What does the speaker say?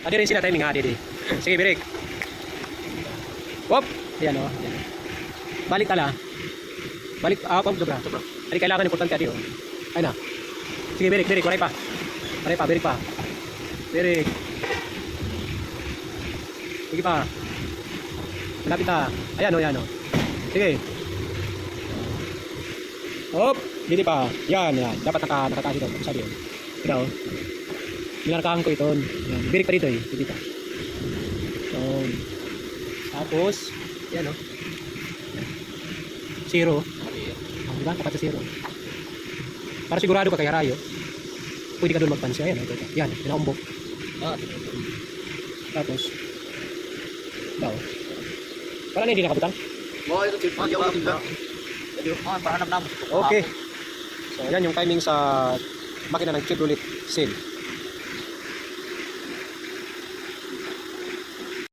Adi rin sila timing ha, adi. Sige, birik. Wop! Yan o. Yan. Balik tala. Balik, pump sobra. Adi, kailangan importante adi o. Ayun na. Sige, birik, birik. Waray pa. Waray pa, birik pa. Birik. Sige pa. Malapit na. Ayan o, yan o. Sige. Hop! Dito pa. Yan, yan. Dapat nakataas ito. Sabi yun. Ito o. Minarkahan ko ito. Yan. Birik pa dito eh. Dito pa. Yan. Tapos, yan o. Zero. Diba? Tapat sa zero. Para sigurado ka kay Harayo. Pwede ka doon magpansi. Ayan, ito. Yan, pinaumbok. Tapos, ito. Wala na hindi nakabutang? Oo, ito chip. Okay. So, yan yung timing sa makina ng Chevrolet Sail.